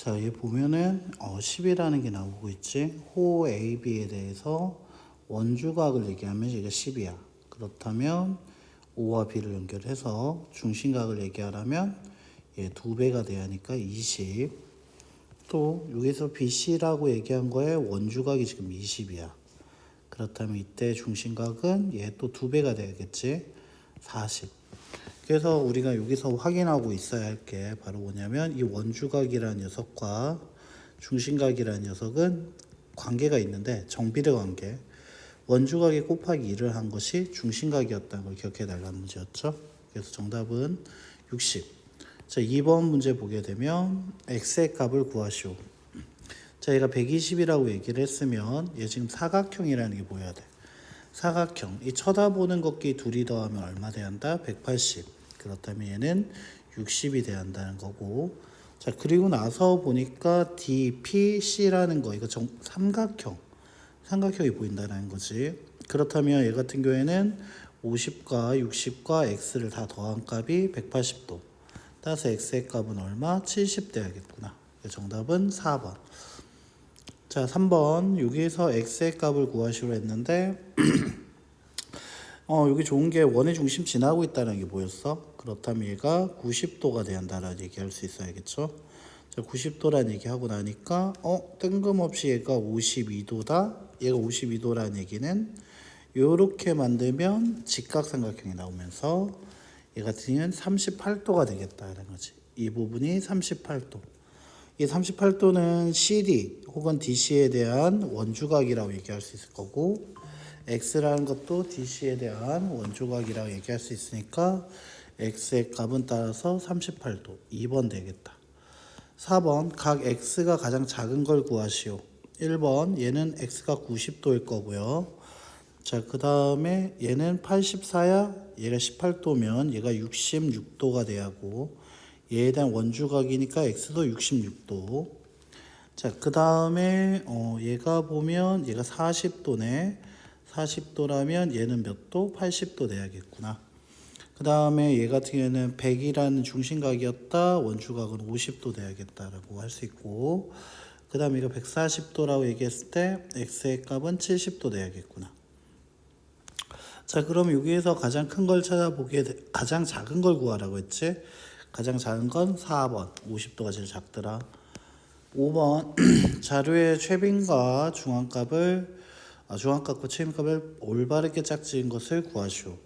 자, 얘 보면은 10이라는 게 나오고 있지. 호 AB에 대해서 원주각을 얘기하면 얘가 10이야. 그렇다면 O와 B를 연결해서 중심각을 얘기하려면 얘 2배가 돼야 하니까 20. 또 여기서 BC라고 얘기한 거에 원주각이 지금 20이야. 그렇다면 이때 중심각은 얘 또 2배가 돼야겠지. 40. 그래서 우리가 여기서 확인하고 있어야 할 게 바로 뭐냐면 이 원주각이라는 녀석과 중심각이라는 녀석은 관계가 있는데 정비례 관계. 원주각이 곱하기 2를 한 것이 중심각이었다는 걸 기억해 달라는 문제였죠. 그래서 정답은 60. 자, 2번 문제 보게 되면 x의 값을 구하시오. 자, 얘가 120이라고 얘기를 했으면 얘 지금 사각형이라는 게 보여야 돼. 사각형. 이 쳐다보는 것끼리 둘이 더하면 얼마 돼야 한다? 180. 그렇다면 얘는 60이 돼야 한다는 거고. 자, 그리고 나서 보니까 DPC라는 거, 이거 삼각형이 보인다는 거지. 그렇다면 얘 같은 경우에는 50과 60과 x를 다 더한 값이 180도. 따라서 x의 값은 얼마? 70 돼야겠구나. 정답은 4번. 자, 3번. 여기에서 x의 값을 구하시로 했는데 여기 좋은 게 원의 중심 지나고 있다는 게 보였어. 그렇다면 얘가 90도가 돼야 한다라는 얘기할 수 있어야겠죠. 자, 90도라는 얘기하고 나니까 뜬금없이 얘가 52도다. 얘가 52도라는 얘기는 요렇게 만들면 직각삼각형이 나오면서 얘 같은 경우는 38도가 되겠다는 거지. 이 부분이 38도. 이 38도는 CD 혹은 DC에 대한 원주각이라고 얘기할 수 있을 거고, x라는 것도 DC에 대한 원조각이라고 얘기할 수 있으니까 x의 값은 따라서 38도. 2번 되겠다. 4번 각 x가 가장 작은 걸 구하시오. 1번 얘는 x가 90도일 거고요. 자, 그 다음에 얘는 84야. 얘가 18도면 얘가 66도가 돼야 하고, 얘에 대한 원주각이니까 x도 66도. 자, 그 다음에 얘가 보면 얘가 40도네. 40도라면 얘는 몇 도? 80도 돼야겠구나. 그 다음에 얘 같은 경우에는 100이라는 중심각이었다. 원주각은 50도 돼야겠다라고 할 수 있고, 그 다음에 이거 140도라고 얘기했을 때 x의 값은 70도 돼야겠구나. 자, 그럼 여기에서 가장 큰 걸 가장 작은 걸 구하라고 했지. 가장 작은 건 4번 50도가 제일 작더라. 5번 자료의 최빈과 중앙값과 최빈값을 올바르게 짝지은 것을 구하시오.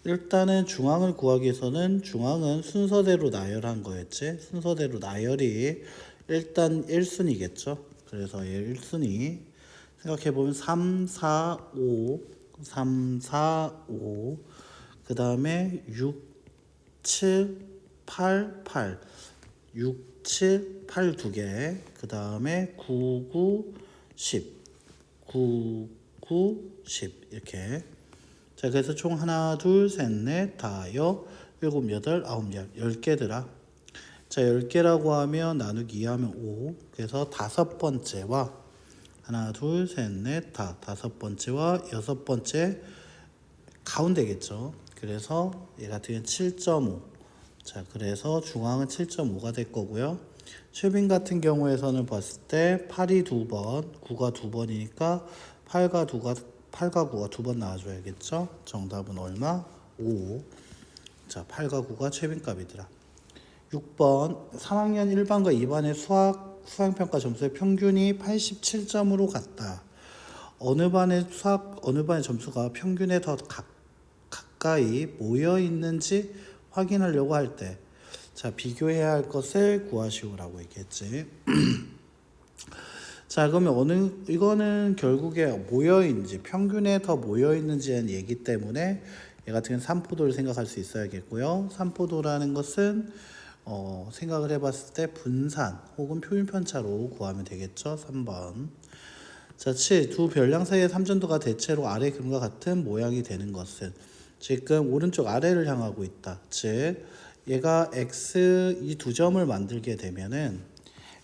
일단은 중앙을 구하기 위해서는 중앙은 순서대로 나열한 거였지. 순서대로 나열이 일단 1순위겠죠. 그래서 얘 1순위 생각해보면 3, 4, 5 그 다음에 6, 7, 8, 8 6, 7, 8 2개. 그 다음에 9, 9, 10 9, 9, 10 이렇게. 자, 그래서 총 하나, 둘, 셋, 넷, 다, 여, 일곱, 여덟, 아홉, 열 10개더라. 자, 10개라고 하면 나누기 2하면 5. 그래서 다섯 번째와 하나, 둘, 셋, 넷, 다 다섯 번째와 여섯 번째 가운데겠죠. 그래서 얘 같은 경우는 7.5. 자, 그래서 중앙은 7.5가 될 거고요. 최빈 같은 경우에서는 봤을 때 8이 2번, 9가 2번이니까 8과 9가 2번 나와줘야겠죠. 정답은 얼마? 5. 자, 8과 9가 최빈값이더라. 6번 3학년 1반과 2반의 수학평가 점수의 평균이 87점으로 같다. 어느 반의 점수가 평균에 더 가까이 모여 있는지 확인하려고 할 때, 자, 비교해야 할 것을 구하시오라고 얘기했지. 자, 그러면 이거는 결국에 평균에 더 모여 있는지에 대한 얘기 때문에 얘 같은 경우는 삼포도를 생각할 수 있어야겠고요. 삼포도라는 것은 생각을 해봤을 때 분산 혹은 표준편차로 구하면 되겠죠. 3번. 자, 7. 두 별량 사이의 삼전도가 대체로 아래 그림과 같은 모양이 되는 것은, 지금 오른쪽 아래를 향하고 있다. 즉 얘가 x 이 두 점을 만들게 되면은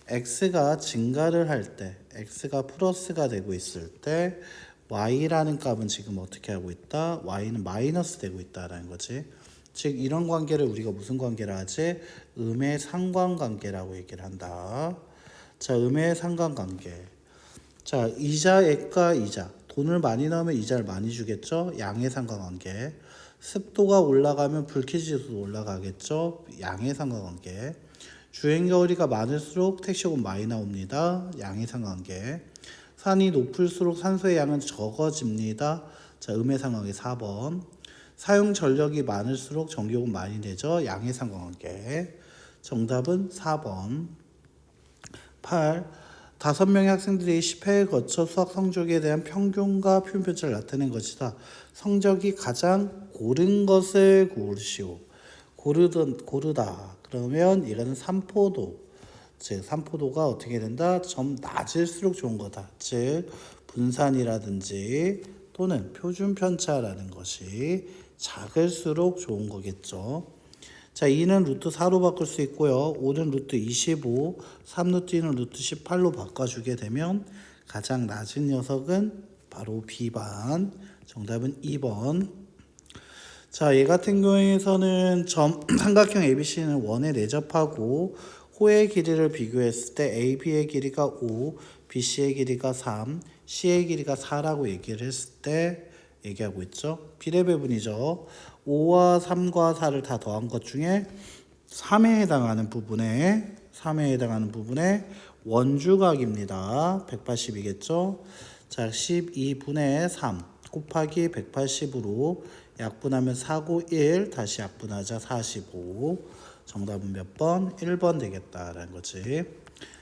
x가 증가를 할 때, x가 플러스가 되고 있을 때 y라는 값은 지금 어떻게 하고 있다? y는 마이너스 되고 있다라는 거지. 즉 이런 관계를 우리가 무슨 관계라 하지? 음의 상관관계라고 얘기를 한다. 자, 음의 상관관계. 자, 이자액과 이자. 돈을 많이 넣으면 이자를 많이 주겠죠? 양의 상관관계. 습도가 올라가면 불쾌지수도 올라가겠죠? 양의 상관관계. 주행거리가 많을수록 택시요금 많이 나옵니다. 양의 상관관계. 산이 높을수록 산소의 양은 적어집니다. 자, 음의 상관관계 4번. 사용 전력이 많을수록 전기요금 많이 내죠. 양의 상관관계. 정답은 4번. 8. 5명의 학생들이 10회에 거쳐 수학 성적에 대한 평균과 표준편차를 나타낸 것이다. 성적이 가장 고른 것을 고르시오. 고르다. 그러면 이거는 삼포도. 즉 삼포도가 어떻게 된다? 좀 낮을수록 좋은 거다. 즉 분산이라든지 또는 표준편차라는 것이 작을수록 좋은 거겠죠. 자, 2는 루트 4로 바꿀 수 있고요. 5는 루트 25, 3 루트 2는 루트 18로 바꿔주게 되면 가장 낮은 녀석은 바로 B반. 정답은 2번. 자, 얘 같은 경우에서는 삼각형 ABC는 원에 내접하고 호의 길이를 비교했을 때 AB의 길이가 5, BC의 길이가 3, C의 길이가 4라고 얘기를 했을 때 얘기하고 있죠. 비례배분이죠. 5와 3과 4를 다 더한 것 중에 3에 해당하는 부분에 원주각입니다. 180이겠죠. 자, 12분의 3 곱하기 180으로 약분하면 4고 1 다시 약분하자 45. 정답은 몇 번? 1번 되겠다라는 거지.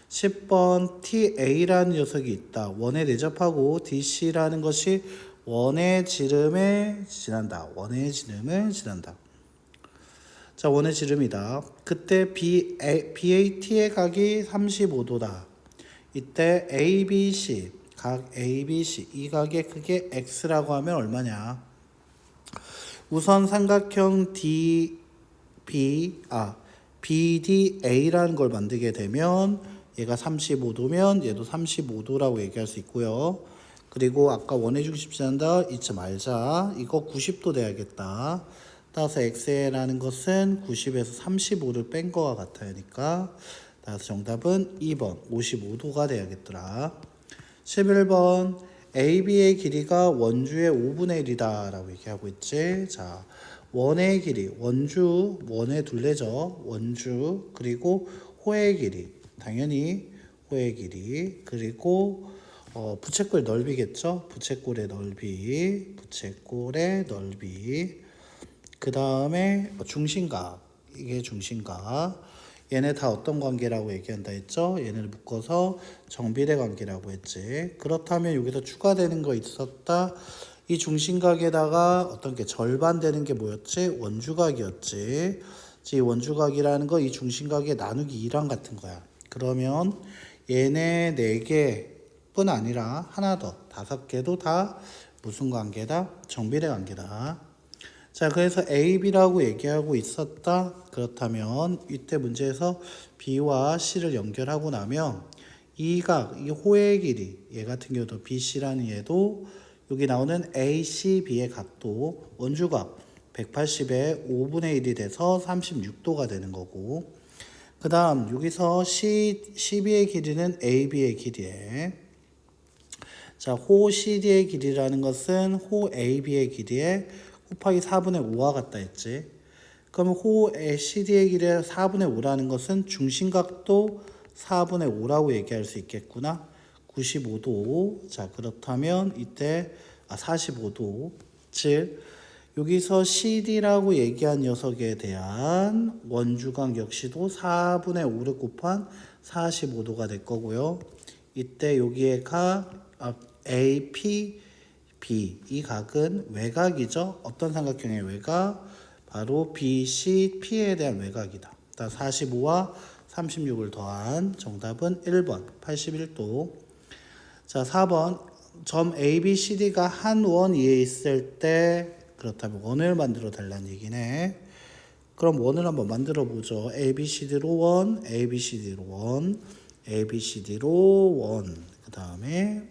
10번 TA라는 녀석이 있다. 원에 내접하고 DC라는 것이 원의 지름을 지난다. 자, 원의 지름이다. 그때 BAT의 각이 35도다. 이때 ABC, 각 ABC, 이 각의 크기 X라고 하면 얼마냐? 우선 삼각형 BDA라는 걸 만들게 되면 얘가 35도면 얘도 35도라고 얘기할 수 있고요. 그리고 아까 원의 중심 지난다 잊지 말자. 이거 90도 돼야겠다. 따라서 x라는 것은 90에서 35를 뺀 거와 같으니까 따라서 정답은 2번 55도가 돼야겠더라. 11번 AB의 길이가 원주의 5분의 1이다 라고 얘기하고 있지. 자, 원의 길이, 원의 둘레죠. 원주, 그리고 호의 길이, 당연히 호의 길이, 그리고 부채꼴 넓이겠죠. 부채꼴의 넓이, 그 다음에 중심각, 이게 중심각. 얘네 다 어떤 관계라고 얘기한다 했죠? 얘네를 묶어서 정비례 관계라고 했지. 그렇다면 여기서 추가되는 거 있었다. 이 중심각에다가 어떤 게 절반 되는 게 뭐였지? 원주각이었지. 이 원주각이라는 거 이 중심각에 나누기 2랑 같은 거야. 그러면 얘네 4개뿐 아니라 하나 더 5개도 다 무슨 관계다? 정비례 관계다. 자, 그래서 A, B라고 얘기하고 있었다. 그렇다면 이때 문제에서 B와 C를 연결하고 나면 이 각, 이 호의 길이, 얘 같은 경우도 BC라는 얘도 여기 나오는 ACB의 각도 원주각 180의 5분의 1이 돼서 36도가 되는 거고, 그 다음 여기서 CB의 길이는 AB의 길이에, 자, 호 CD의 길이라는 것은 호 AB의 길이에 곱하기 4분의 5와 같다 했지. 그러면 호 CD의 길이에 4분의 5라는 것은 중심각도 4분의 5라고 얘기할 수 있겠구나. 95도. 자, 그렇다면 이때 45도. 즉 여기서 CD라고 얘기한 녀석에 대한 원주각 역시도 4분의 5를 곱한 45도가 될 거고요. 이때 여기에 각 AP, B, 이 각은 외곽이죠. 어떤 삼각형의 외곽? 바로 BC, P에 대한 외곽이다. 45와 36을 더한 정답은 1번 81도. 자, 4번 점 ABCD가 한 원 위에 있을 때 그렇다면 원을 만들어 달라는 얘기네. 그럼 원을 한번 만들어 보죠. ABCD로 원, ABCD로 원, ABCD로 원. 그 다음에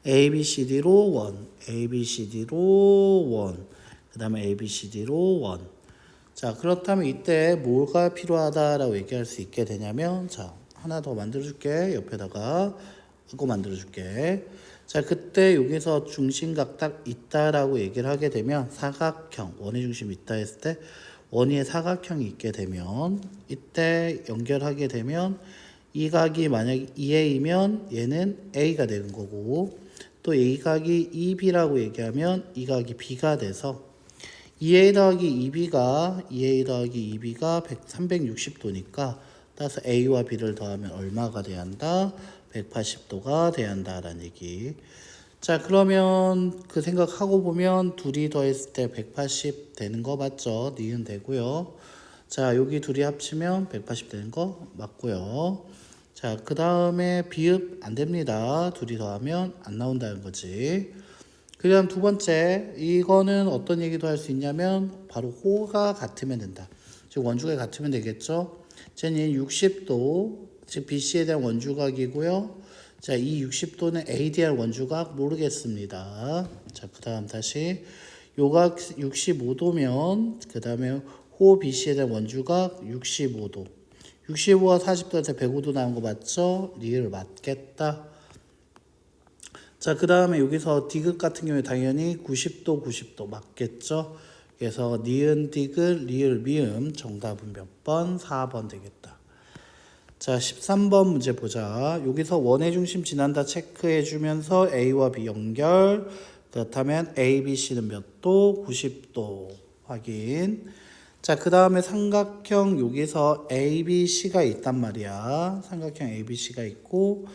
ABCD로 원, ABCD로 원, 그 다음에 ABCD로 원. 자, 그렇다면 이때 뭐가 필요하다라고 얘기할 수 있게 되냐면, 자, 하나 더 만들어줄게. 옆에다가 이거 만들어줄게. 자, 그때 여기서 중심각 딱 있다라고 얘기를 하게 되면 사각형, 원의 중심 있다 했을 때 원위에 사각형이 있게 되면 이때 연결하게 되면 이 각이 만약 2A면 얘는 A가 되는 거고 또 이 각이 2B라고 얘기하면 이 각이 B가 돼서 2A 더하기 2B가 360도니까 따라서 A와 B를 더하면 얼마가 돼야 한다? 180도가 돼야 한다라는 얘기. 자, 그러면 그 생각하고 보면 둘이 더했을 때 180 되는 거 맞죠? 니은 되고요. 자, 여기 둘이 합치면 180 되는 거 맞고요. 자, 그 다음에 비읍 안 됩니다. 둘이 더하면 안 나온다는 거지. 그 다음 두 번째, 이거는 어떤 얘기도 할 수 있냐면 바로 호가 같으면 된다. 즉 원주각이 같으면 되겠죠. 쟤는 60도, 즉 BC에 대한 원주각이고요. 자, 이 60도는 ADR 원주각 모르겠습니다. 자, 그 다음 다시 요각 65도면 그 다음에 호 BC에 대한 원주각 65도. 65가 40도한테 105도 나온 거 맞죠? 리을 맞겠다. 자, 그 다음에 여기서 디귿 같은 경우에 당연히 90도 맞겠죠? 그래서 니은, 디귿, 리을, 미음 정답은 몇 번? 4번 되겠다. 자, 13번 문제 보자. 여기서 원의 중심 지난다 체크해 주면서 A와 B 연결. 그렇다면 A, B, C는 몇 도? 90도 확인. 자, 그 다음에 삼각형 여기서 ABC가 있단 말이야. 삼각형 ABC가 있고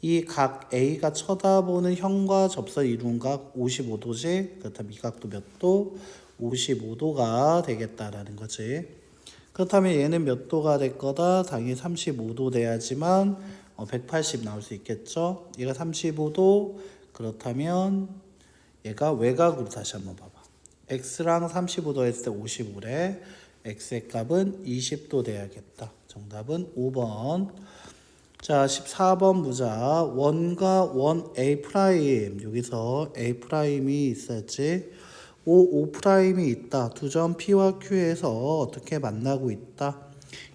이 각 A가 쳐다보는 형과 접선 이룬 각 55도지. 그렇다면 이 각도 몇 도? 55도가 되겠다라는 거지. 그렇다면 얘는 몇 도가 될 거다? 당연히 35도 돼야지만 180 나올 수 있겠죠. 얘가 35도. 그렇다면 얘가 외곽으로 다시 한번 봐봐. X랑 35도 했을 때 55래. X의 값은 20도 돼야겠다. 정답은 5번. 자, 14번 보자. 원과 원 A 프라임. 여기서 A 프라임이 있었지. O 프라임이 있다. 두 점 P와 Q에서 어떻게 만나고 있다.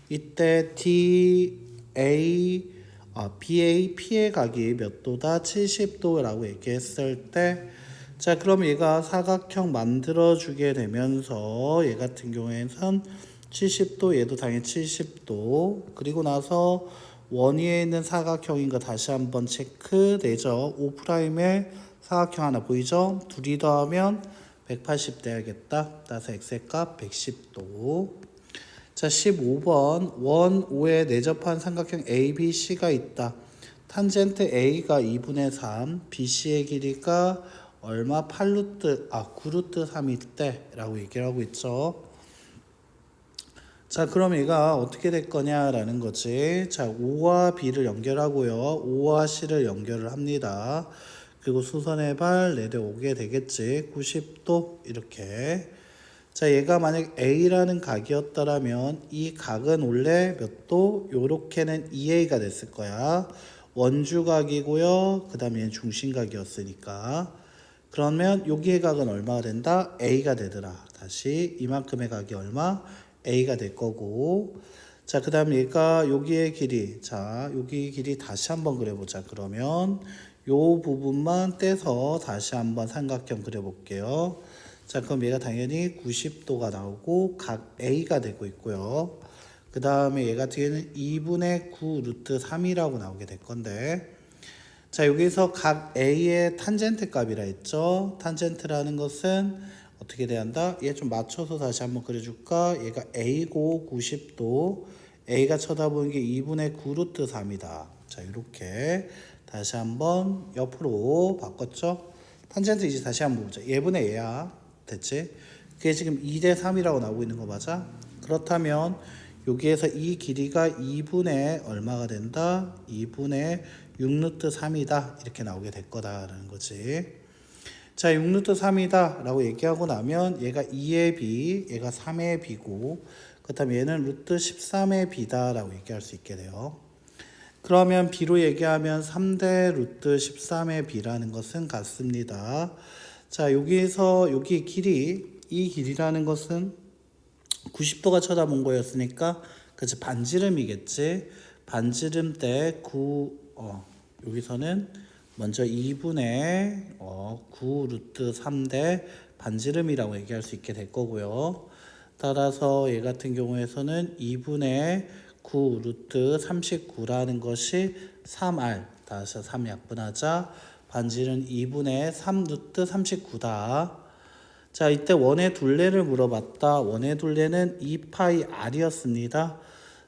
이때 BA, P의 각이 몇 도다? 70도라고 얘기했을 때 자, 그럼 얘가 사각형 만들어주게 되면서 얘 같은 경우에는 70도, 얘도 당연히 70도. 그리고 나서 원위에 있는 사각형인 거 다시 한번 체크되죠. O'의 사각형 하나 보이죠? 둘이 더하면 180 돼야겠다. 따라서 X의 값 110도. 자, 15번 원 O에 내접한 삼각형 ABC가 있다. 탄젠트 A가 2분의 3, BC의 길이가 얼마? 9루트 3일 때 라고 얘기를 하고 있죠. 자, 그럼 얘가 어떻게 될 거냐라는 거지. 자, O와 B를 연결하고요. O와 C를 연결을 합니다. 그리고 수선의 발 내려오게 되겠지. 90도 이렇게. 자, 얘가 만약 A라는 각이었다면 이 각은 원래 몇 도? 요렇게는 2A가 됐을 거야. 원주각이고요. 그 다음에 얘는 중심각이었으니까. 그러면 여기의 각은 얼마가 된다? A가 되더라. 다시 이만큼의 각이 얼마? A가 될 거고. 자, 그 다음 얘가 여기의 길이. 자, 여기 길이 다시 한번 그려보자. 그러면 요 부분만 떼서 다시 한번 삼각형 그려볼게요. 자, 그럼 얘가 당연히 90도가 나오고 각 A가 되고 있고요. 그 다음에 얘 같은 경우는 2분의 9 루트 3이라고 나오게 될 건데 자, 여기서 각 A의 탄젠트 값이라 했죠. 탄젠트라는 것은 어떻게 돼야 한다? 얘 좀 맞춰서 다시 한번 그려줄까? 얘가 A고 90도. A가 쳐다보는 게 2분의 9 루트 3이다. 자, 이렇게 다시 한번 옆으로 바꿨죠. 탄젠트 이제 다시 한번 보자. 얘분의 얘야. 됐지? 그게 지금 2대 3이라고 나오고 있는 거 맞아? 그렇다면 여기에서 이 길이가 2분의 얼마가 된다? 2분의 6루트 3이다. 이렇게 나오게 될 거다라는 거지. 자, 6루트 3이다 라고 얘기하고 나면 얘가 2의 B, 얘가 3의 B고 그렇다면 얘는 루트 13의 B다 라고 얘기할 수 있게 돼요. 그러면 B로 얘기하면 3대 루트 13의 B라는 것은 같습니다. 자, 여기에서 여기 길이, 이 길이라는 것은 90도가 쳐다본 거였으니까 그치 반지름이겠지. 반지름 때 여기서는 먼저 2분의 9 루트 3 대 반지름이라고 얘기할 수 있게 될 거고요. 따라서 얘 같은 경우에서는 2분의 9 루트 39라는 것이 3R, 다시 3 약분하자 반지름 2분의 3 루트 39다. 자, 이때 원의 둘레를 물어봤다. 원의 둘레는 2파이 R이었습니다.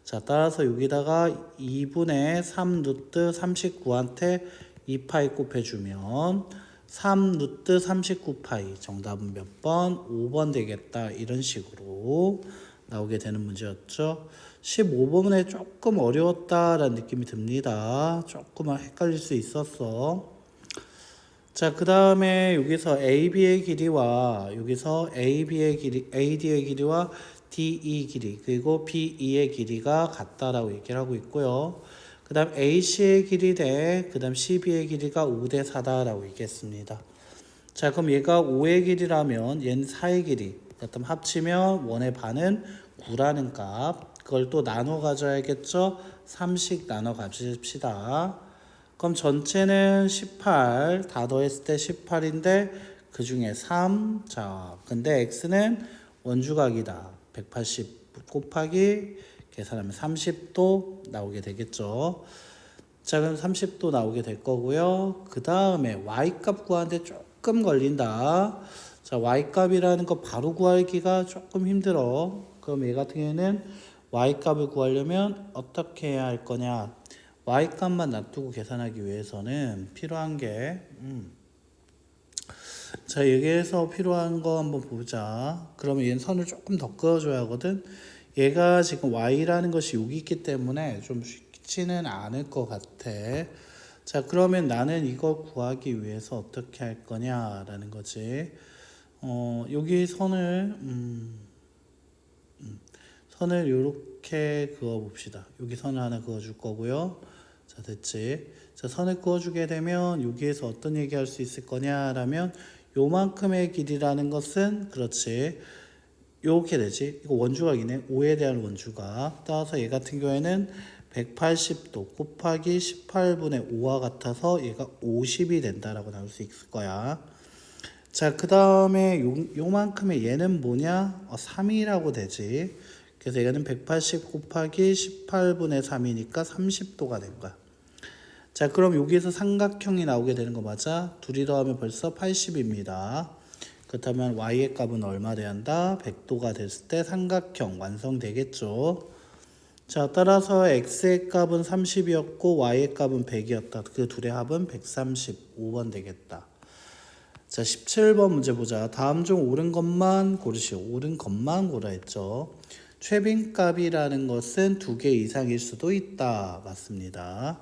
자, 따라서 여기다가 2분의 3 루트 39한테 2파이 곱해주면 3 루트 39파이, 정답은 몇 번? 5번 되겠다. 이런 식으로 나오게 되는 문제였죠. 15번에 조금 어려웠다라는 느낌이 듭니다. 조금 헷갈릴 수 있었어. 자, 그 다음에 여기서 AB의 길이와 여기서 AB의 길이, AD의 길이와 DE 길이, 그리고 BE의 길이가 같다라고 얘기를 하고 있고요. 그 다음 AC의 길이 대, 그 다음 CB의 길이가 5대 4다라고 얘기했습니다. 자, 그럼 얘가 5의 길이라면 얘는 4의 길이. 그럼 합치면 1의 반은 9라는 값. 그걸 또 나눠 가져야겠죠? 3씩 나눠 가집시다. 그럼 전체는 18, 다 더했을 때 18인데 그 중에 3. 자, 근데 x는 원주각이다. 180 곱하기 계산하면 30도 나오게 되겠죠. 자, 그럼 30도 나오게 될 거고요. 그 다음에 y값 구하는데 조금 걸린다. 자, y값이라는 거 바로 구하기가 조금 힘들어. 그럼 얘 같은 경우에는 y값을 구하려면 어떻게 해야 할 거냐? y값만 놔두고 계산하기 위해서는 필요한 게 자, 여기에서 필요한 거 한번 보자. 그러면 얘는 선을 조금 더 그어줘야 하거든. 얘가 지금 y라는 것이 여기 있기 때문에 좀 쉽지는 않을 것 같아. 자, 그러면 나는 이걸 구하기 위해서 어떻게 할 거냐라는 거지. 여기 선을 이렇게 그어 봅시다. 여기 선을 하나 그어 줄 거고요. 자, 됐지. 자, 선을 그어주게 되면 여기에서 어떤 얘기 할 수 있을 거냐라면 요만큼의 길이라는 것은 그렇지. 요렇게 되지. 이거 원주각이네. 5에 대한 원주각. 따라서 얘 같은 경우에는 180도 곱하기 18분의 5와 같아서 얘가 50이 된다라고 나올 수 있을 거야. 자, 그 다음에 요만큼의 얘는 뭐냐? 3이라고 되지. 그래서 얘는 180 곱하기 18분의 3이니까 30도가 된 거야. 자, 그럼 여기에서 삼각형이 나오게 되는 거 맞아? 둘이 더하면 벌써 80입니다. 그렇다면 y의 값은 얼마 돼야 한다? 100도가 됐을 때 삼각형 완성되겠죠. 자, 따라서 x의 값은 30이었고 y의 값은 100이었다. 그 둘의 합은 135번 되겠다. 자, 17번 문제 보자. 다음 중 옳은 것만 고르시오. 옳은 것만 고라 했죠. 최빈값이라는 것은 2개 이상일 수도 있다. 맞습니다.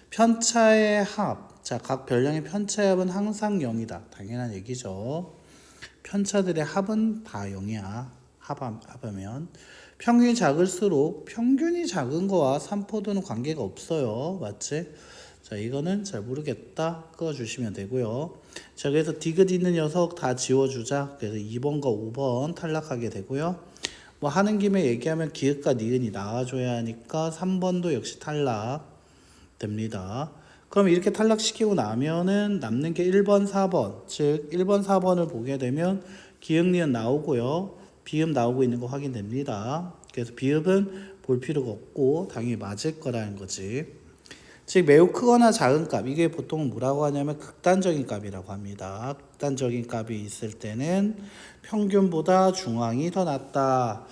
편차의 합. 자, 각 별량의 편차의 합은 항상 0이다. 당연한 얘기죠. 편차들의 합은 다 0이야. 합하면. 평균이 작을수록 평균이 작은 거와 산포도는 관계가 없어요. 맞지? 자, 이거는 잘 모르겠다. 끄어주시면 되고요. 자, 그래서 디귿 있는 녀석 다 지워주자. 그래서 2번과 5번 탈락하게 되고요. 뭐 하는 김에 얘기하면 기읍과 니은이 나와줘야 하니까 3번도 역시 탈락 됩니다. 그럼 이렇게 탈락시키고 나면은 남는 게 1번, 4번. 즉 1번, 4번을 보게 되면 기읍, 니은 나오고요. 비읍 나오고 있는 거 확인됩니다. 그래서 비읍은 볼 필요가 없고 당연히 맞을 거라는 거지. 즉 매우 크거나 작은 값, 이게 보통 뭐라고 하냐면 극단적인 값이라고 합니다. 극단적인 값이 있을 때는 평균보다 중앙이 더 낮다.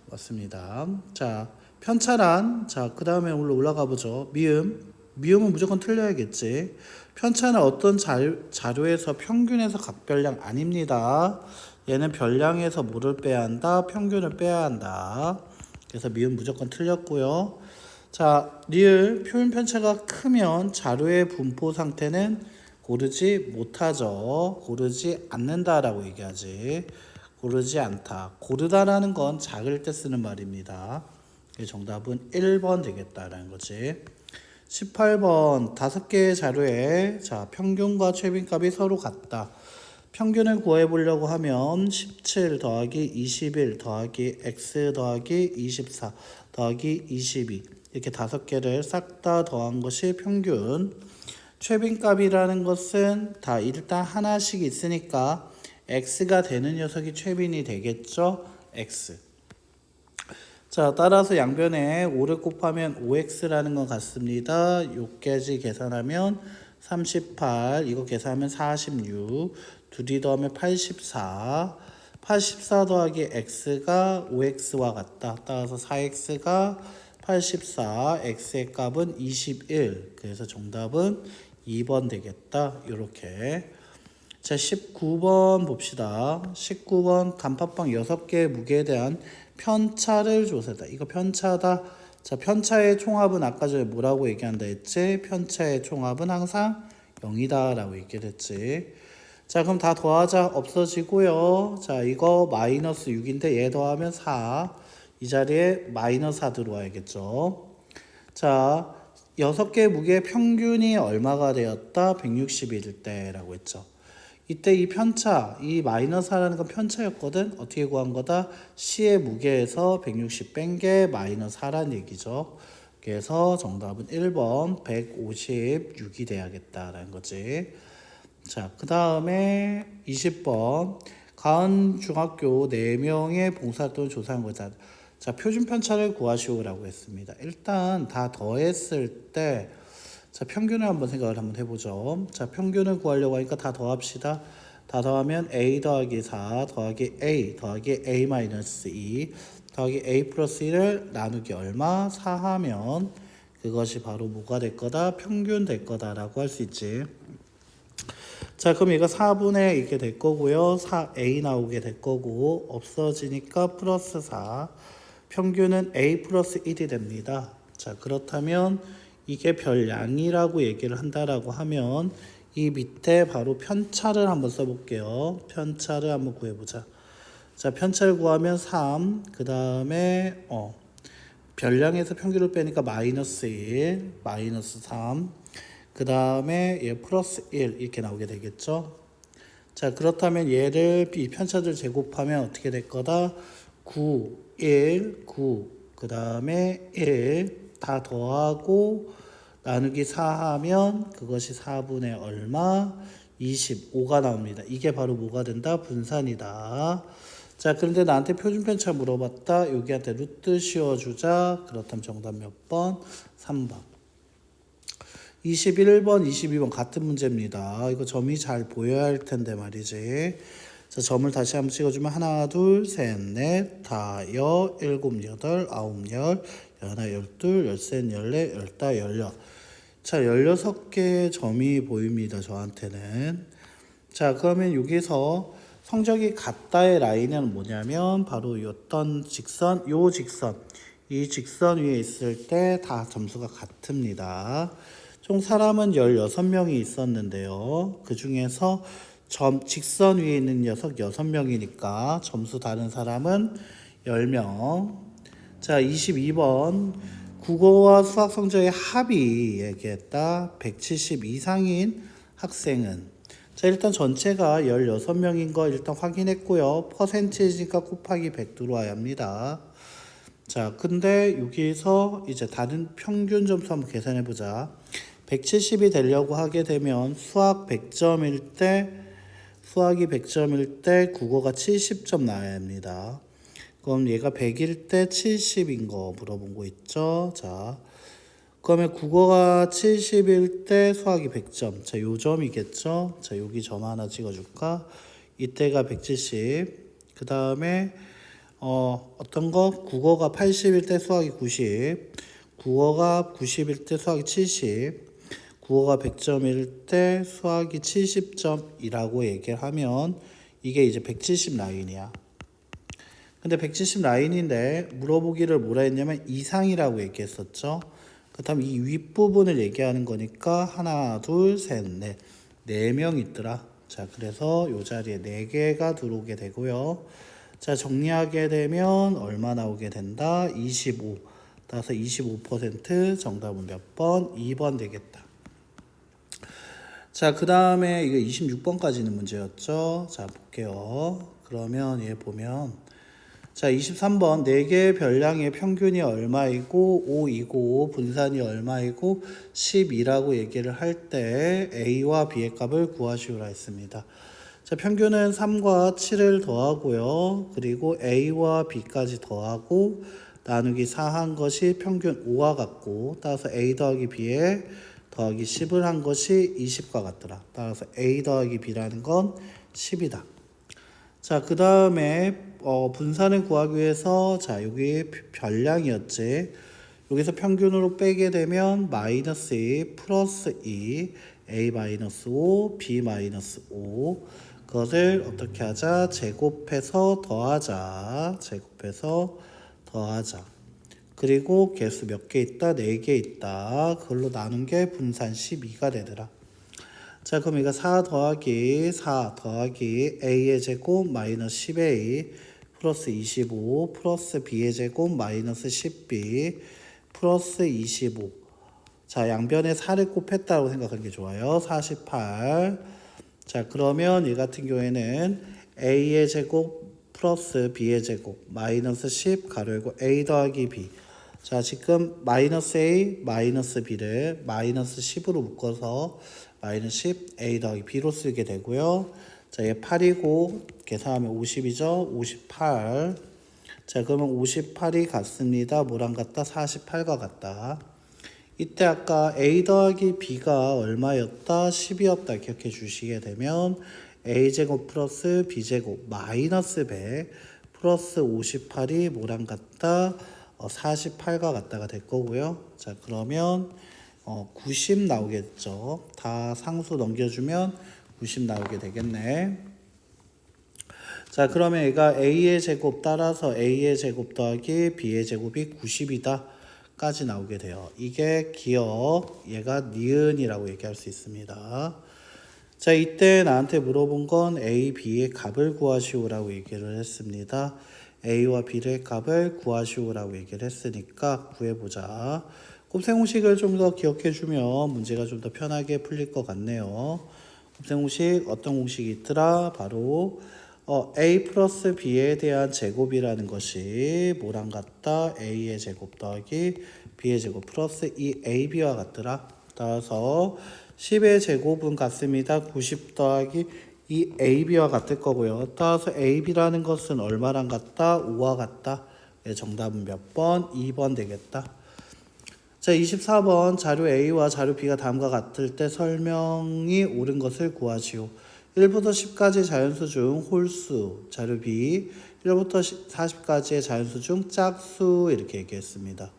맞습니다. 자, 편차란, 자, 그 다음에 올라가 보죠. 미음은 무조건 틀려야겠지. 편차는 어떤 자료에서 평균에서 각별량 아닙니다. 얘는 별량에서 뭐를 빼야 한다? 평균을 빼야 한다. 그래서 미음 무조건 틀렸고요. 자, 리을 표현 편차가 크면 자료의 분포 상태는 고르지 못하죠. 고르지 않는다라고 얘기하지. 고르지 않다. 고르다라는 건 작을 때 쓰는 말입니다. 정답은 1번 되겠다라는 거지. 18번 5개의 자료에 자, 평균과 최빈값이 서로 같다. 평균을 구해보려고 하면 17 더하기 21 더하기 x 더하기 24 더하기 22 이렇게 5개를 싹 다 더한 것이 평균. 최빈값이라는 것은 다 일단 하나씩 있으니까 x가 되는 녀석이 최빈이 되겠죠. x. 자, 따라서 양변에 5를 곱하면 5x라는 건 같습니다. 요까지 계산하면 38, 이거 계산하면 46, 둘이 더하면 84, 84 더하기 x가 5x와 같다. 따라서 4x가 84, x의 값은 21. 그래서 정답은 2번 되겠다. 이렇게. 자, 19번 봅시다. 19번 단팥빵 6개의 무게에 대한 편차를 조사다. 이거 편차다. 자, 편차의 총합은 아까 전에 뭐라고 얘기한다 했지? 편차의 총합은 항상 0이다 라고 얘기했지. 자, 그럼 다 더하자. 없어지고요. 자, 이거 마이너스 6인데 얘 더하면 4. 이 자리에 마이너스 4 들어와야겠죠. 자, 6개의 무게의 평균이 얼마가 되었다? 160일 때라고 했죠. 이때 이 편차, 이 마이너스 4라는 건 편차였거든. 어떻게 구한 거다? C의 무게에서 160 뺀 게 마이너스 4라는 얘기죠. 그래서 정답은 1번 156이 돼야겠다라는 거지. 자, 그 다음에 20번 가은 중학교 4명의 봉사활동을 조사한 거다. 자, 표준 편차를 구하시오라고 했습니다. 일단 다 더했을 때 자, 평균을 한번 생각을 한번 해보죠. 자, 평균을 구하려고 하니까 다 더합시다. 다 더하면 a 더하기 4 더하기 a 더하기 a 마이너스 2 더하기 a 플러스 1을 나누기 얼마? 4 하면 그것이 바로 뭐가 될 거다? 평균 될 거다라고 할 수 있지. 자, 그럼 얘가 4분의 이렇게 될 거고요. 4a 나오게 될 거고 없어지니까 플러스 4. 평균은 a 플러스 1이 됩니다. 자, 그렇다면 이게 별량이라고 얘기를 한다라고 하면 이 밑에 바로 편차를 한번 써볼게요. 편차를 한번 구해보자. 자, 편차를 구하면 3, 그 다음에 별량에서 평균을 빼니까 마이너스 1, 마이너스 3, 그 다음에 얘 플러스 1 이렇게 나오게 되겠죠. 자, 그렇다면 얘를 이 편차들 제곱하면 어떻게 될 거다? 9, 1, 9, 그 다음에 1 다 더하고 나누기 4 하면 그것이 4분의 얼마? 25가 나옵니다. 이게 바로 뭐가 된다? 분산이다. 자, 그런데 나한테 표준 편차 물어봤다. 여기한테 루트 씌워주자. 그렇다면 정답 몇 번? 3번. 21번, 22번 같은 문제입니다. 이거 점이 잘 보여야 할 텐데 말이지. 자, 점을 다시 한번 찍어주면 하나, 둘, 셋, 넷, 다섯, 일곱, 여덟, 아홉, 열, 열하나, 열둘, 열셋, 열넷, 열다, 열여. 자, 16개의 점이 보입니다. 저한테는. 자, 그러면 여기서 성적이 같다의 라인은 뭐냐면 바로 어떤 직선, 요 직선, 이 직선 위에 있을 때 다 점수가 같습니다. 총 사람은 16명이 있었는데요. 그 중에서 직선 위에 있는 녀석 6명이니까 점수 다른 사람은 10명. 자, 22번 국어와 수학 성적의 합이 얘기했다. 170 이상인 학생은 자, 일단 전체가 16명인 거 일단 확인했고요. 퍼센티지니까 곱하기 100 들어와야 합니다. 자, 근데 여기서 이제 다른 평균 점수 한번 계산해 보자. 170이 되려고 하게 되면 수학이 100점일 때 국어가 70점 나와야 합니다. 그럼 얘가 100일 때 70인 거 물어본 거 있죠? 자, 그러면 국어가 70일 때 수학이 100점. 자, 요 점이겠죠? 자, 여기 점 하나 찍어줄까? 이때가 170. 그 다음에 어떤 거? 국어가 80일 때 수학이 90. 국어가 90일 때 수학이 70. 국어가 100점일 때 수학이 70점이라고 얘기를 하면 이게 이제 170 라인이야. 근데 170 라인인데 물어보기를 뭐라 했냐면 이상이라고 얘기했었죠. 그렇다면 이 윗부분을 얘기하는 거니까 하나, 둘, 셋, 넷. 4명 있더라. 자, 그래서 이 자리에 4개가 들어오게 되고요. 자, 정리하게 되면 얼마 나오게 된다? 25. 따라서 25% 정답은 몇 번? 2번 되겠다. 자, 그 다음에 이거 26번까지는 문제였죠. 자, 볼게요. 그러면 얘 보면 자, 23번 4개의 별량의 평균이 얼마이고 5이고 분산이 얼마이고 12라고 얘기를 할 때 A와 B의 값을 구하시오라 했습니다. 자, 평균은 3과 7을 더하고요. 그리고 A와 B까지 더하고 나누기 4 한 것이 평균 5와 같고, 따라서 A 더하기 B에 더하기 10을 한 것이 20과 같더라. 따라서 A 더하기 B라는 건 10이다. 자, 그 다음에 분산을 구하기 위해서, 자, 여기 별량이었지. 여기서 평균으로 빼게 되면 마이너스 2 플러스 2 A 마이너스 5 B 마이너스 5, 그것을 어떻게 하자? 제곱해서 더하자. 제곱해서 더하자. 그리고 개수 몇 개 있다? 4개 있다. 그걸로 나눈 게 분산 12가 되더라. 자, 그럼 이거 4 더하기 A의 제곱 마이너스 10A 플러스 25 플러스 B의 제곱 마이너스 10B 플러스 25. 자, 양변에 4를 곱했다고 생각하는 게 좋아요. 48. 자, 그러면 이 같은 경우에는 A의 제곱 플러스 B의 제곱 마이너스 10 가로 열고 A 더하기 B. 자, 지금 마이너스 A 마이너스 B를 마이너스 10으로 묶어서 마이너스 10 A 더하기 B로 쓰게 되고요. 자, 얘 8이고 계산하면 50이죠. 58. 자, 그러면 58이 같습니다. 뭐랑 같다? 48과 같다. 이때 아까 A 더하기 B가 얼마였다? 10이었다. 기억해 주시게 되면 A제곱 플러스 B제곱 마이너스 100 플러스 58이 뭐랑 같다? 48과 같다가 될 거고요. 자, 그러면 90 나오겠죠. 다 상수 넘겨주면 90 나오게 되겠네. 자, 그러면 얘가 A의 제곱 따라서 A의 제곱 더하기 B의 제곱이 90이다 까지 나오게 돼요. 이게 기억, 얘가 니은이라고 얘기할 수 있습니다. 자, 이때 나한테 물어본 건 A, B의 값을 구하시오라고 얘기를 했습니다. A와 B의 값을 구하시오라고 얘기를 했으니까 구해보자. 곱셈공식을 좀 더 기억해주면 문제가 좀 더 편하게 풀릴 것 같네요. 곱셈공식 어떤 공식이 있더라? 바로 A 플러스 B에 대한 제곱이라는 것이 뭐랑 같다? A의 제곱 더하기 B의 제곱 플러스 2AB와 같더라. 따라서 10의 제곱은 같습니다. 90 더하기 2AB와 같을 거고요. 따라서 AB라는 것은 얼마랑 같다? 5와 같다. 정답은 몇 번? 2번 되겠다. 자, 24번 자료 A와 자료 B가 다음과 같을 때 설명이 옳은 것을 구하시오. 1부터 10까지 자연수 중 홀수, 자료 B 1부터 40까지의 자연수 중 짝수 이렇게 얘기했습니다.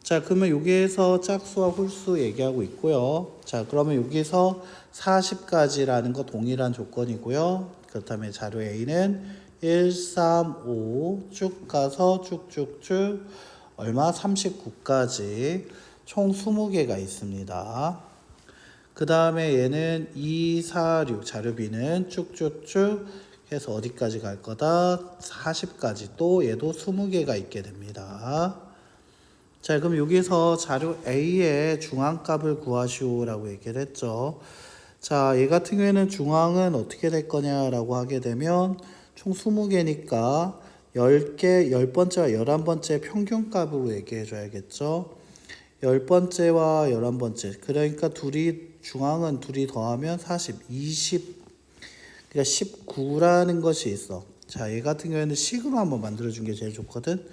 자, 그러면 여기에서 짝수와 홀수 얘기하고 있고요. 자, 그러면 여기서 40까지라는 거 동일한 조건이고요. 그렇다면 자료 A는 1, 3, 5 쭉 가서 쭉쭉쭉 얼마? 39까지 총 20개가 있습니다. 그 다음에 얘는 2, 4, 6 자료 B는 쭉쭉쭉 해서 어디까지 갈 거다? 40까지 또 얘도 20개가 있게 됩니다. 자, 그럼 여기서 자료 A의 중앙값을 구하시오라고 얘기를 했죠. 자, 얘 같은 경우에는 중앙은 어떻게 될 거냐라고 하게 되면 총 20개니까 10개, 10번째와 11번째 평균값으로 얘기해 줘야겠죠. 10번째와 11번째. 그러니까 중앙은 둘이 더하면 40, 20, 그러니까 19라는 것이 있어. 자, 얘 같은 경우에는 식으로 한번 만들어준 게 제일 좋거든.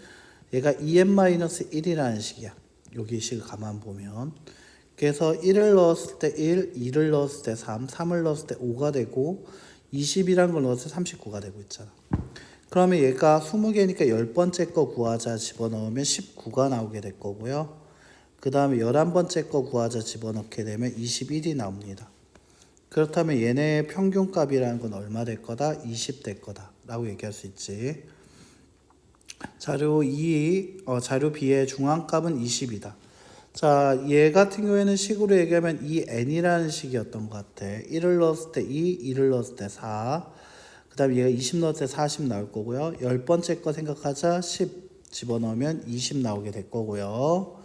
얘가 2n-1이라는 식이야. 여기 식을 가만 보면. 그래서 1을 넣었을 때 1, 2를 넣었을 때 3, 3을 넣었을 때 5가 되고 20이라는 걸 넣었을 때 39가 되고 있잖아. 그러면 얘가 20개니까 10번째 거 구하자 집어넣으면 19가 나오게 될 거고요. 그 다음에 11번째 거 구하자 집어넣게 되면 21이 나옵니다. 그렇다면 얘네의 평균값이라는 건 얼마 될 거다? 20 될 거다 라고 얘기할 수 있지. 자료 B의 중앙값은 20이다. 자, 얘 같은 경우에는 식으로 얘기하면 이 n이라는 식이었던 것 같아. 1을 넣었을 때 2, 2를 넣었을 때 4. 그 다음에 얘가 20 넣었을 때 40 나올 거고요. 10번째 거 생각하자. 10 집어넣으면 20 나오게 될 거고요.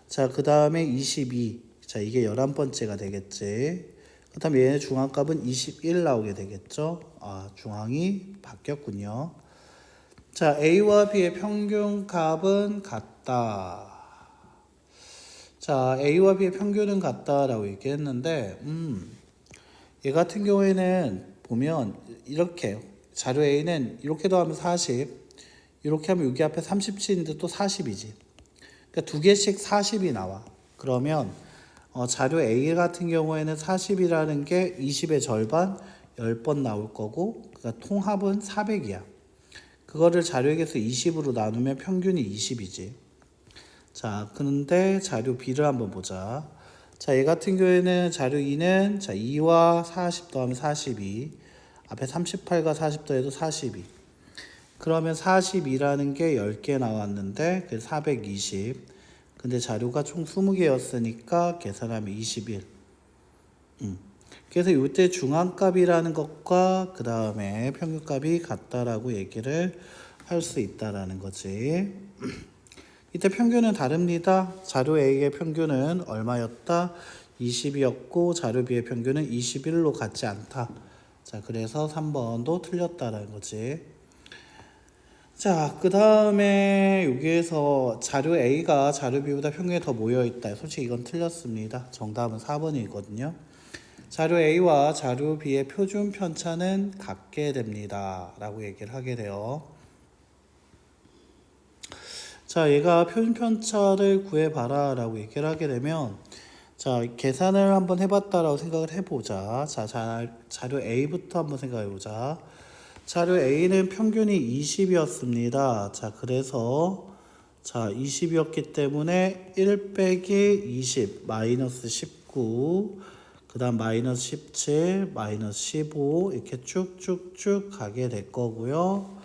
자, 그 다음에 22. 자, 이게 11번째가 되겠지. 그 다음에 얘의 중앙값은 21 나오게 되겠죠. 아, 중앙이 바뀌었군요. 자, A와 B의 평균값은 같다. 자, A와 B의 평균은 같다라고 얘기했는데, 얘 같은 경우에는 보면 이렇게 자료 A는 이렇게 더하면 40, 이렇게 하면 여기 앞에 37인데 또 40이지. 그러니까 두 개씩 40이 나와. 그러면 자료 A 같은 경우에는 40이라는 게 20의 절반 10번 나올 거고, 그러니까 통합은 400이야. 그거를 자료에서 20으로 나누면 평균이 20이지. 자, 그런데 자료 B를 한번 보자. 자, 얘 같은 경우에는 자료 2는 자, 2와 40 더하면 42. 앞에 38과 40 더해도 42. 그러면 42라는 게 10개 나왔는데 그 420. 근데 자료가 총 20개였으니까 계산하면 21. 그래서 이때 중앙값이라는 것과 그 다음에 평균값이 같다라고 얘기를 할 수 있다라는 거지. 이때 평균은 다릅니다. 자료 A의 평균은 얼마였다? 20이었고 자료 B의 평균은 21로 같지 않다. 자, 그래서 3번도 틀렸다라는 거지. 자, 그 다음에 여기에서 자료 A가 자료 B보다 평균이 더 모여있다. 솔직히 이건 틀렸습니다. 정답은 4번이거든요. 자료 A와 자료 B의 표준 편차는 같게 됩니다. 라고 얘기를 하게 돼요. 자, 얘가 표준 편차를 구해봐라 라고 얘기를 하게 되면, 자, 계산을 한번 해봤다라고 생각을 해보자. 자, 자료 A부터 한번 생각해보자. 자료 A는 평균이 20이었습니다. 자, 그래서 자, 20이었기 때문에 1 빼기 20 마이너스 19, 그 다음 마이너스 17, 마이너스 15 이렇게 쭉쭉쭉 가게 될 거고요.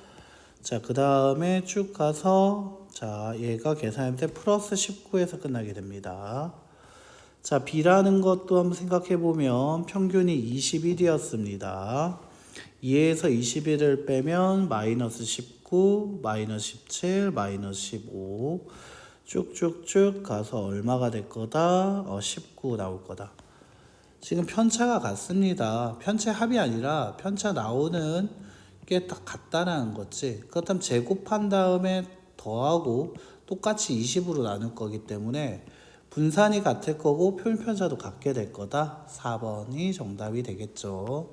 자, 그 다음에 쭉 가서 자, 얘가 계산할 때 플러스 19에서 끝나게 됩니다. 자, B라는 것도 한번 생각해 보면 평균이 21이었습니다. 2에서 21을 빼면 마이너스 19, 마이너스 17, 마이너스 15 쭉쭉쭉 가서 얼마가 될 거다? 19 나올 거다. 지금 편차가 같습니다. 편차 합이 아니라 편차 나오는 게 딱 같다라는 거지. 그렇다면 제곱한 다음에 더하고 똑같이 20으로 나눌 거기 때문에 분산이 같을 거고 표준편차도 같게 될 거다. 4번이 정답이 되겠죠.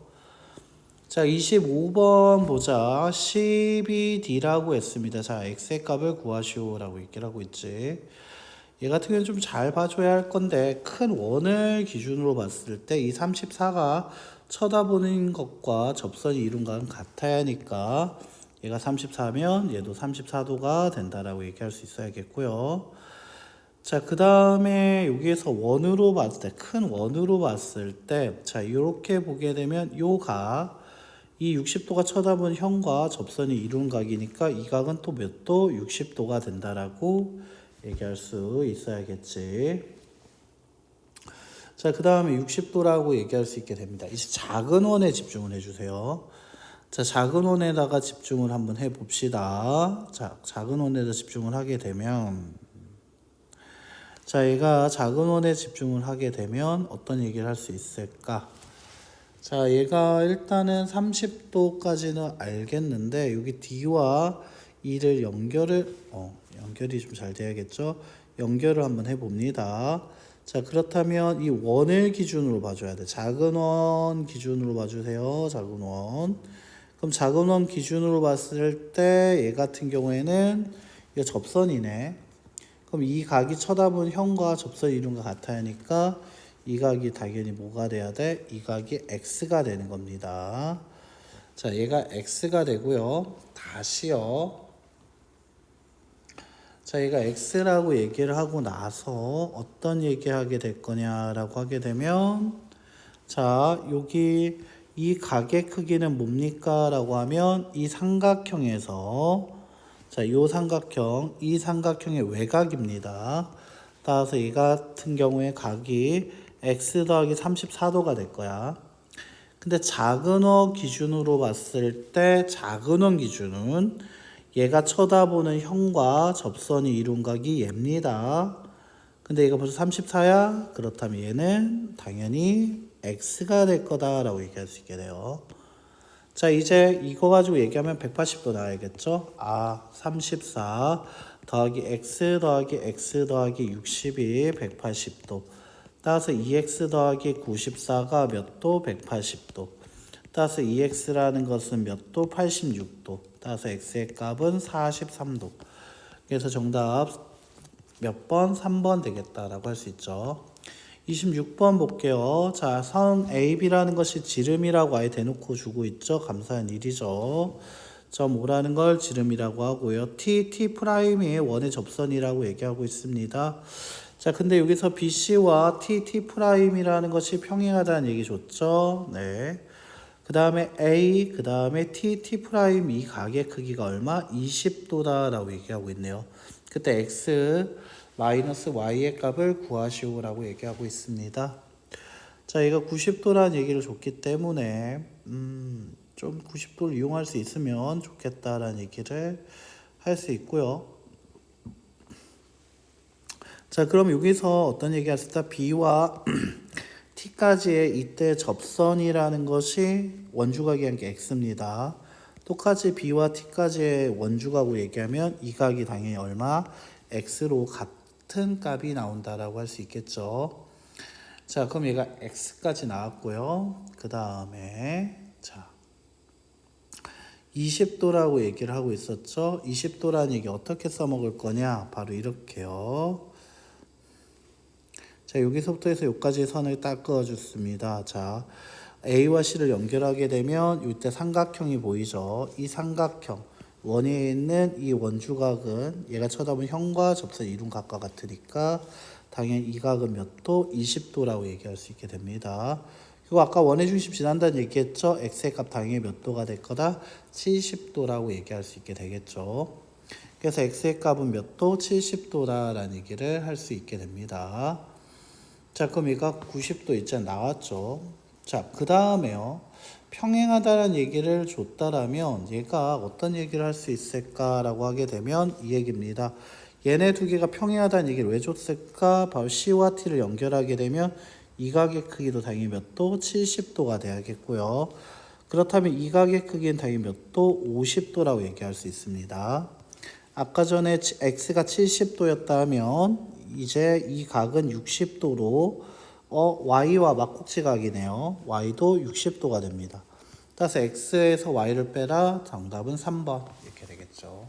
자, 25번 보자. 12D라고 했습니다. 자, X의 값을 구하시오라고 얘기를 하고 있지. 얘 같은 경우는 좀 잘 봐줘야 할 건데, 큰 원을 기준으로 봤을 때 이 34가 쳐다보는 것과 접선이 이룬 것은 같아야 하니까 얘가 34면 얘도 34도가 된다라고 얘기할 수 있어야겠고요. 자, 그 다음에 여기에서 원으로 봤을 때, 큰 원으로 봤을 때, 자, 이렇게 보게 되면 요가 이 60도가 쳐다보는 현과 접선이 이룬 각이니까 이 각은 또 몇 도? 60도가 된다라고 얘기할 수 있어야겠지. 자, 그 다음에 60도라고 얘기할 수 있게 됩니다. 이제 작은 원에 집중을 해주세요. 자, 작은 원에다가 집중을 한번 해봅시다. 자, 작은 원에다 집중을 하게 되면, 자, 얘가 작은 원에 집중을 하게 되면 어떤 얘기를 할 수 있을까? 자, 얘가 일단은 30도까지는 알겠는데, 여기 D와 E를 연결이 좀 잘 돼야겠죠? 연결을 한번 해봅니다. 자, 그렇다면 이 원을 기준으로 봐줘야 돼. 작은 원 기준으로 봐주세요. 작은 원. 그럼 작은 원 기준으로 봤을 때 얘 같은 경우에는 이거 접선이네. 그럼 이 각이 쳐다본 현과 접선이 이룬 것 같아야 하니까 이 각이 당연히 뭐가 돼야 돼? 이 각이 X가 되는 겁니다. 자, 얘가 X가 되고요. 다시요. 자, 얘가 X라고 얘기를 하고 나서 어떤 얘기를 하게 될 거냐라고 하게 되면, 자, 여기 이 각의 크기는 뭡니까? 라고 하면 이 삼각형에서, 자, 이 삼각형의 외곽입니다. 따라서 이 같은 경우에 각이 X 더하기 34도가 될 거야. 근데 작은 원 기준으로 봤을 때 작은 원 기준은 얘가 쳐다보는 현과 접선이 이룬 각이 얘입니다. 근데 얘가 벌써 34야? 그렇다면 얘는 당연히 X가 될 거다라고 얘기할 수 있게 돼요. 자, 이제 이거 가지고 얘기하면 180도 나와야겠죠? 34 더하기 x 더하기 x 더하기 60이 180도. 따라서 2x 더하기 94가 몇 도? 180도. 따라서 2x라는 것은 몇 도? 86도. 따라서 x의 값은 43도. 그래서 정답 몇 번? 3번 되겠다라고 할 수 있죠. 26번 볼게요. 자, 선 AB라는 것이 지름이라고 아예 대놓고 주고 있죠. 감사한 일이죠. 점 5라는 걸 지름이라고 하고요. T''이 원의 접선이라고 얘기하고 있습니다. 자, 근데 여기서 BC와 T''이라는 것이 평행하다는 얘기 줬죠. 네. 그 다음에 A, 그 다음에 T'' 이 각의 크기가 얼마? 20도다라고 얘기하고 있네요. 그때 X 마이너스 Y의 값을 구하시오라고 얘기하고 있습니다. 자, 얘가 90도라는 얘기를 줬기 때문에 좀 90도를 이용할 수 있으면 좋겠다라는 얘기를 할 수 있고요. 자, 그럼 여기서 어떤 얘기 했을까? B와 T까지의 이때 접선이라는 것이 원주각이란 게 X입니다. 똑같이 B와 T까지의 원주각으로 얘기하면 이 각이 당연히 얼마? X로 같은 값이 나온다라고 할 수 있겠죠. 자, 그럼 얘가 X까지 나왔고요. 그 다음에 자 20도라고 얘기를 하고 있었죠. 20도라는 얘기 어떻게 써먹을 거냐? 바로 이렇게요. 자, 여기서부터 해서 여기까지 선을 딱 그어줬습니다. 자, A와 C를 연결하게 되면 이때 삼각형이 보이죠. 이 삼각형 원에 있는 이 원주각은 얘가 쳐다본 형과 접선 이룬 각과 같으니까 당연히 이 각은 몇 도? 20도라고 얘기할 수 있게 됩니다. 그리고 아까 원의 중심 지난다는 얘기했죠. x의 값 당연히 몇 도가 될 거다? 70도라고 얘기할 수 있게 되겠죠. 그래서 x의 값은 몇 도? 70도다라는 얘기를 할 수 있게 됩니다. 자, 그럼 얘가 90도 있잖아, 나왔죠. 자, 그 다음에요. 평행하다는 얘기를 줬다라면 얘가 어떤 얘기를 할 수 있을까라고 하게 되면 이 얘기입니다. 얘네 두 개가 평행하다는 얘기를 왜 줬을까? 바로 C와 T를 연결하게 되면 이 각의 크기도 당연히 몇 도? 70도가 돼야겠고요. 그렇다면 이 각의 크기는 당연히 몇 도? 50도라고 얘기할 수 있습니다. 아까 전에 X가 70도였다면 이제 이 각은 60도로 Y와 막국지각이네요. Y도 60도가 됩니다. 따라서 X에서 Y를 빼라. 정답은 3번 이렇게 되겠죠.